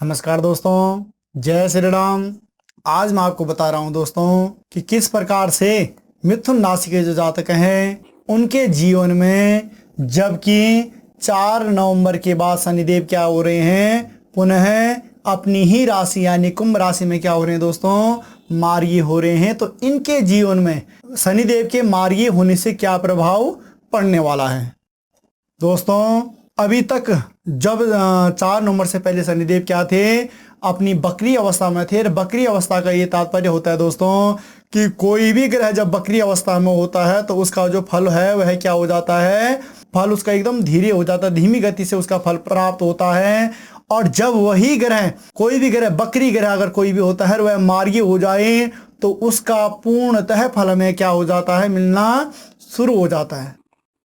नमस्कार दोस्तों, जय श्री राम। आज मैं आपको बता रहा हूं दोस्तों कि किस प्रकार से मिथुन राशि के जो जातक हैं उनके जीवन में, जबकि 4 नवंबर के बाद शनिदेव क्या हो रहे हैं, पुनः अपनी ही राशि यानी कुंभ राशि में क्या हो रहे हैं दोस्तों, मार्गी हो रहे हैं। तो इनके जीवन में शनिदेव के मार्गी होने से क्या प्रभाव पड़ने वाला है दोस्तों। अभी तक जब 4 नवंबर से पहले शनिदेव क्या थे, अपनी बकरी अवस्था में थे। बकरी अवस्था का ये तात्पर्य होता है दोस्तों कि कोई भी ग्रह जब बकरी अवस्था में होता है तो उसका जो फल है वह क्या हो जाता है, फल उसका एकदम धीरे हो जाता है, धीमी गति से उसका फल प्राप्त होता है। और जब वही ग्रह, कोई भी ग्रह, बकरी ग्रह अगर कोई भी होता है वह मार्गी हो जाए तो उसका पूर्णतः फल में क्या हो जाता है, मिलना शुरू हो जाता है।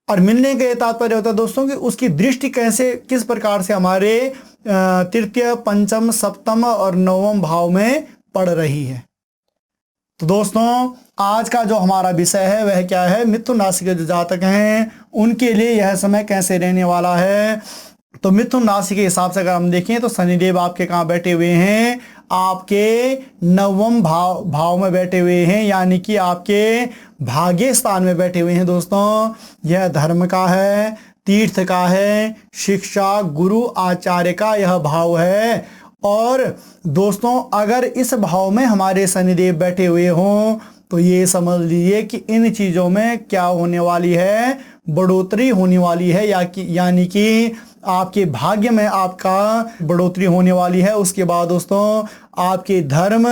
और मिलने का ये तात्पर्य होता है दोस्तों कि उसकी दृष्टि कैसे, किस प्रकार से हमारे तृतीय, पंचम, सप्तम और नवम भाव में पड़ रही है। तो दोस्तों आज का जो हमारा विषय है वह क्या है, मिथुन राशि के जो जातक हैं उनके लिए यह समय कैसे रहने वाला है। तो मिथुन राशि के हिसाब से अगर हम देखें तो शनिदेव आपके कहाँ बैठे हुए हैं, आपके नवम भाव में बैठे हुए हैं, यानी कि आपके भाग्य स्थान में बैठे हुए हैं दोस्तों। यह धर्म का है, तीर्थ का है, शिक्षा, गुरु, आचार्य का यह भाव है। और दोस्तों अगर इस भाव में हमारे शनिदेव बैठे हुए हों तो ये समझ लीजिए कि इन चीज़ों में क्या होने वाली है, बढ़ोतरी होने वाली है, यानी कि आपके भाग्य में आपका बढ़ोतरी होने वाली है। उसके बाद दोस्तों आपके धर्म,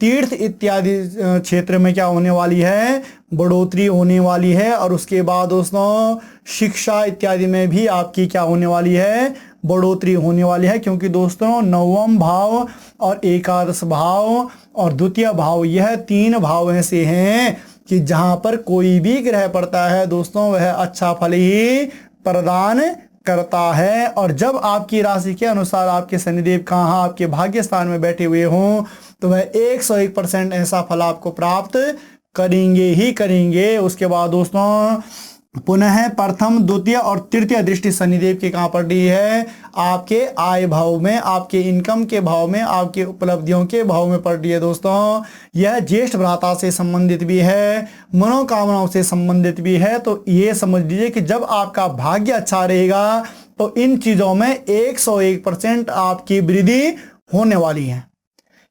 तीर्थ इत्यादि क्षेत्र में क्या होने वाली है, बढ़ोतरी होने वाली है। और उसके बाद दोस्तों शिक्षा इत्यादि में भी आपकी क्या होने वाली है, बढ़ोतरी होने वाली है। क्योंकि दोस्तों नवम भाव और एकादश भाव और द्वितीय भाव, यह 3 भाव ऐसे हैं कि जहां पर कोई भी ग्रह पड़ता है दोस्तों वह अच्छा फल ही प्रदान करता है। और जब आपकी राशि के अनुसार आपके शनिदेव कहाँ आपके भाग्य स्थान में बैठे हुए हों तो वह 101% ऐसा फल आपको प्राप्त करेंगे ही करेंगे। उसके बाद दोस्तों पुनः प्रथम, द्वितीय और तृतीय दृष्टि शनिदेव की कहाँ पड़ रही है, आपके आय भाव में, आपके इनकम के भाव में, आपके उपलब्धियों के भाव में पड़ रही है दोस्तों। यह ज्येष्ठ भ्राता से संबंधित भी है, मनोकामनाओं से संबंधित भी है। तो ये समझ लीजिए कि जब आपका भाग्य अच्छा रहेगा तो इन चीजों में 101% आपकी वृद्धि होने वाली है।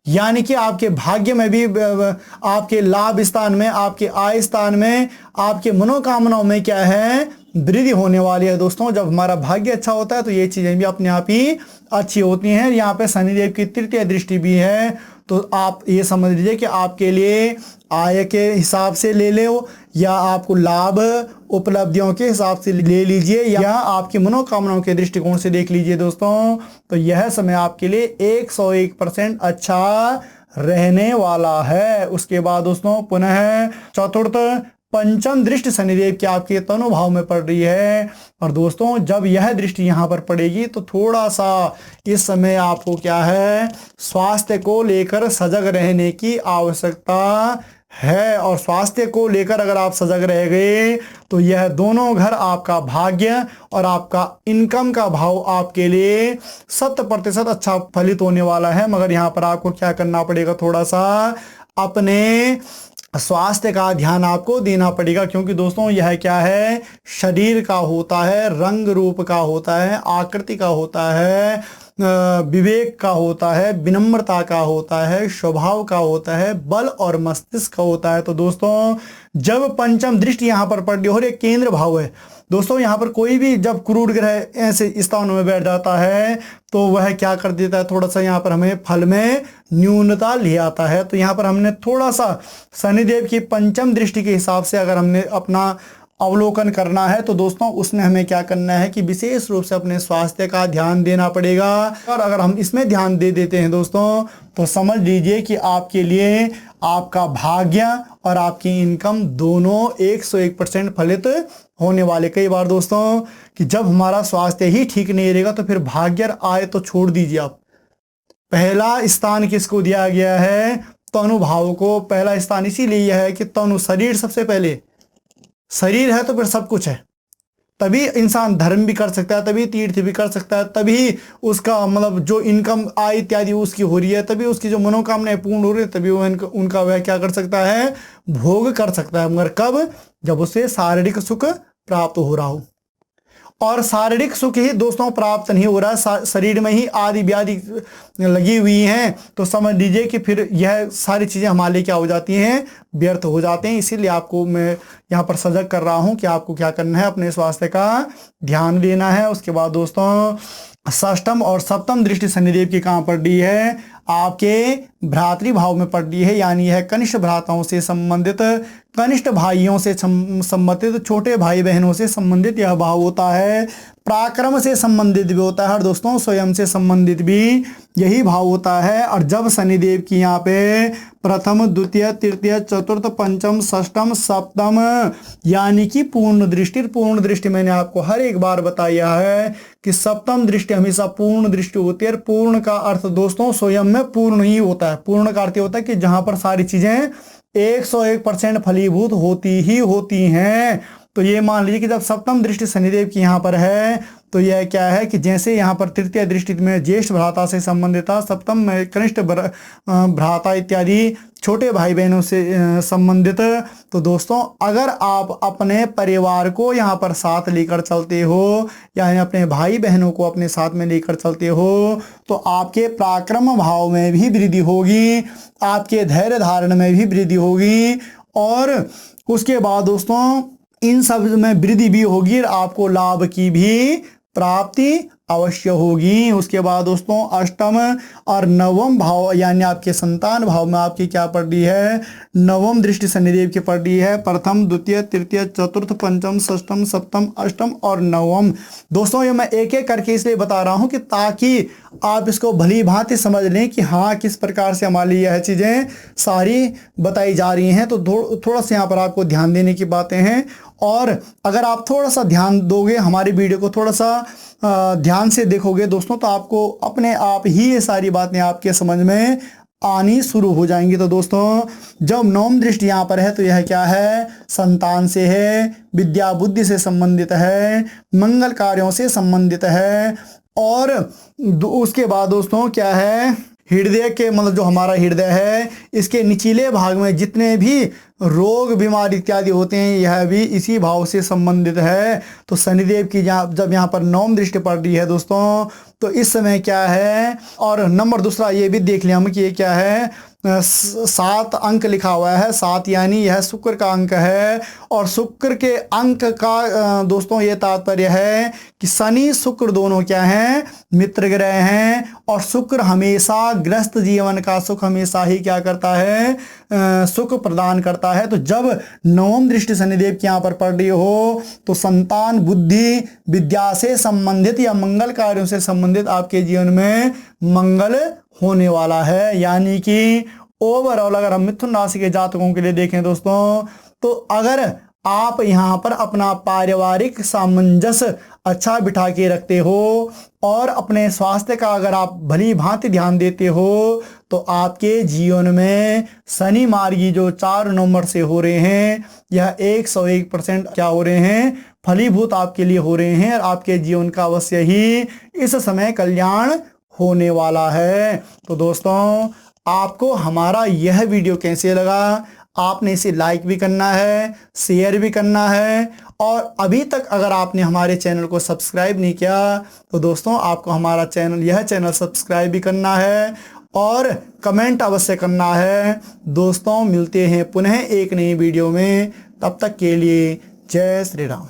यानी कि आपके भाग्य में भी, आपके लाभ स्थान में, आपके आय स्थान में, आपके मनोकामनाओं में क्या है, वृद्धि होने वाली है दोस्तों। जब हमारा भाग्य अच्छा होता है तो ये चीजें भी अपने आप ही अच्छी होती हैं। यहाँ पे शनिदेव की तृतीय दृष्टि भी है। तो आप ये समझ लीजिए कि आपके लिए आय के हिसाब से ले लो या आपको लाभ उपलब्धियों के हिसाब से ले लीजिए या आपकी मनोकामनाओं के दृष्टिकोण से देख लीजिए दोस्तों, तो यह समय आपके लिए 101% अच्छा रहने वाला है। उसके बाद दोस्तों पुनः चतुर्थ, पंचम दृष्टि शनिदेव की आपके तनु भाव में पड़ रही है। और दोस्तों जब यह दृष्टि यहाँ पर पड़ेगी तो थोड़ा सा इस समय आपको क्या है, स्वास्थ्य को लेकर सजग रहने की आवश्यकता है। और स्वास्थ्य को लेकर अगर आप सजग रह गए तो यह दोनों घर, आपका भाग्य और आपका इनकम का भाव आपके लिए 100% अच्छा फलित होने वाला है। मगर यहाँ पर आपको क्या करना पड़ेगा, थोड़ा सा अपने स्वास्थ्य का ध्यान आपको देना पड़ेगा। क्योंकि दोस्तों यह क्या है, शरीर का होता है, रंग रूप का होता है, आकृति का होता है, विवेक का होता है, विनम्रता का होता है, स्वभाव का होता है, बल और मस्तिष्क का होता है। तो दोस्तों जब पंचम दृष्टि यहाँ पर पड़ रही हो, और एक केंद्र भाव है दोस्तों, यहाँ पर कोई भी जब क्रूर ग्रह ऐसे स्थानों में बैठ जाता है तो वह क्या कर देता है, थोड़ा सा यहाँ पर हमें फल में न्यूनता ले आता है। तो यहाँ पर हमने थोड़ा सा शनिदेव की पंचम दृष्टि के हिसाब से अगर हमने अपना अवलोकन करना है तो दोस्तों उसमें हमें क्या करना है कि विशेष रूप से अपने स्वास्थ्य का ध्यान देना पड़ेगा। और अगर हम इसमें ध्यान दे देते हैं दोस्तों तो समझ लीजिए कि आपके लिए आपका भाग्य और आपकी इनकम दोनों 101% फलित होने वाले। कई बार दोस्तों कि जब हमारा स्वास्थ्य ही ठीक नहीं रहेगा तो फिर भाग्य और आय तो छोड़ दीजिए आप, पहला स्थान किसको दिया गया है, तनु भाव को पहला स्थान इसीलिए है कि तनु, शरीर सबसे पहले, शरीर है तो फिर सब कुछ है। तभी इंसान धर्म भी कर सकता है, तभी तीर्थ भी कर सकता है, तभी उसका मतलब जो इनकम आय इत्यादि उसकी हो रही है, तभी उसकी जो मनोकामनाएं पूर्ण हो रही है, तभी वो उनका वह क्या कर सकता है, भोग कर सकता है। मगर कब? जब उसे शारीरिक सुख प्राप्त हो रहा हो। और शारीरिक सुख ही दोस्तों प्राप्त नहीं हो रहा, शरीर में ही आदि व्याधि लगी हुई हैं, तो समझ लीजिए कि फिर यह सारी चीज़ें हमारे लिए क्या हो जाती हैं, व्यर्थ हो जाते हैं। इसीलिए आपको मैं यहाँ पर सजग कर रहा हूँ कि आपको क्या करना है, अपने स्वास्थ्य का ध्यान देना है। उसके बाद दोस्तों षष्ठम और सप्तम दृष्टि शनिदेव की कहाँ पड़ रही है, आपके भ्रातृभाव में पड़ रही है, यानी यह कनिष्ठ भ्राताओं से संबंधित, कनिष्ठ भाइयों से संबंधित, छोटे भाई बहनों से संबंधित यह भाव होता है। पराक्रम से संबंधित भी होता है और दोस्तों स्वयं से संबंधित भी यही भाव होता है। और जब शनिदेव की यहाँ पे प्रथम, द्वितीय, तृतीय, चतुर्थ, पंचम, षष्ठम, सप्तम यानी कि पूर्ण दृष्टि मैंने आपको हर एक बार बताया है कि सप्तम दृष्टि हमेशा पूर्ण दृष्टि होती है। पूर्ण का अर्थ दोस्तों स्वयं में पूर्ण ही होता है। पूर्ण का अर्थ होता है कि जहां पर सारी चीजें 101% फलीभूत होती ही होती हैं। तो ये मान लीजिए कि जब सप्तम दृष्टि शनिदेव की यहाँ पर है तो यह क्या है कि जैसे यहाँ पर तृतीय दृष्टि में ज्येष्ठ भ्राता से संबंधित था, सप्तम में कनिष्ठ भ्राता इत्यादि छोटे भाई बहनों से संबंधित। तो दोस्तों अगर आप अपने परिवार को यहाँ पर साथ लेकर चलते हो, यानी अपने भाई बहनों को अपने साथ में लेकर चलते हो, तो आपके पराक्रम भाव में भी वृद्धि होगी, आपके धैर्य धारण में भी वृद्धि होगी, और उसके बाद दोस्तों इन सब में वृद्धि भी होगी और आपको लाभ की भी प्राप्ति अवश्य होगी। उसके बाद दोस्तों अष्टम और नवम भाव यानी आपके संतान भाव में आपकी क्या पड़ रही है, नवम दृष्टि शनिदेव की पड़ रही है। प्रथम, द्वितीय, तृतीय, चतुर्थ, पंचम, षष्ठम, सप्तम, अष्टम और नवम। दोस्तों ये मैं एक एक करके इसलिए बता रहा हूं कि ताकि आप इसको भली भांति समझ लें कि हाँ किस प्रकार से हमारे लिए यह चीज़ें सारी बताई जा रही हैं। तो थोड़ा सा यहाँ पर आपको ध्यान देने की बातें हैं, और अगर आप थोड़ा सा ध्यान दोगे, हमारी वीडियो को थोड़ा सा ध्यान से देखोगे दोस्तों, तो आपको अपने आप ही ये सारी बातें आपके समझ में आनी शुरू हो जाएंगी। तो दोस्तों जब नवम दृष्टि यहाँ पर है तो यह क्या है, संतान से है, विद्या बुद्धि से संबंधित है, मंगल कार्यों से संबंधित है। और उसके बाद दोस्तों क्या है, हृदय के मतलब जो हमारा हृदय है इसके निचले भाग में जितने भी रोग बीमारी इत्यादि होते हैं यह भी इसी भाव से संबंधित है। तो शनिदेव की जब यहाँ पर नवम दृष्टि पड़ रही है दोस्तों, तो इस समय क्या है, और नंबर दूसरा ये भी देख लिया हम कि ये क्या है, 7 अंक लिखा हुआ है, 7 यानी यह शुक्र का अंक है। और शुक्र के अंक का दोस्तों ये तात्पर्य है कि शनि शुक्र दोनों क्या हैं, मित्र ग्रह हैं, और शुक्र हमेशा ग्रस्त जीवन का सुख हमेशा ही क्या करता है, सुख प्रदान करता है। तो जब नवम दृष्टि शनिदेव की यहाँ पर पड़ रही हो तो संतान, बुद्धि, विद्या से संबंधित या मंगल कार्यों से संबंधित आपके जीवन में मंगल होने वाला है। यानी कि ओवरऑल अगर हम मिथुन राशि के जातकों के लिए देखें दोस्तों, तो अगर आप यहाँ पर अपना पारिवारिक सामंजस्य अच्छा बिठा के रखते हो और अपने स्वास्थ्य का अगर आप भली भांति ध्यान देते हो, तो आपके जीवन में शनि मार्गी जो 4 नवंबर से हो रहे हैं यह 101% क्या हो रहे हैं, फलीभूत आपके लिए हो रहे हैं, और आपके जीवन का अवश्य ही इस समय कल्याण होने वाला है। तो दोस्तों आपको हमारा यह वीडियो कैसे लगा, आपने इसे लाइक भी करना है, शेयर भी करना है, और अभी तक अगर आपने हमारे चैनल को सब्सक्राइब नहीं किया तो दोस्तों आपको हमारा यह चैनल सब्सक्राइब भी करना है और कमेंट अवश्य करना है। दोस्तों मिलते हैं पुनः एक नई वीडियो में, तब तक के लिए जय श्री राम।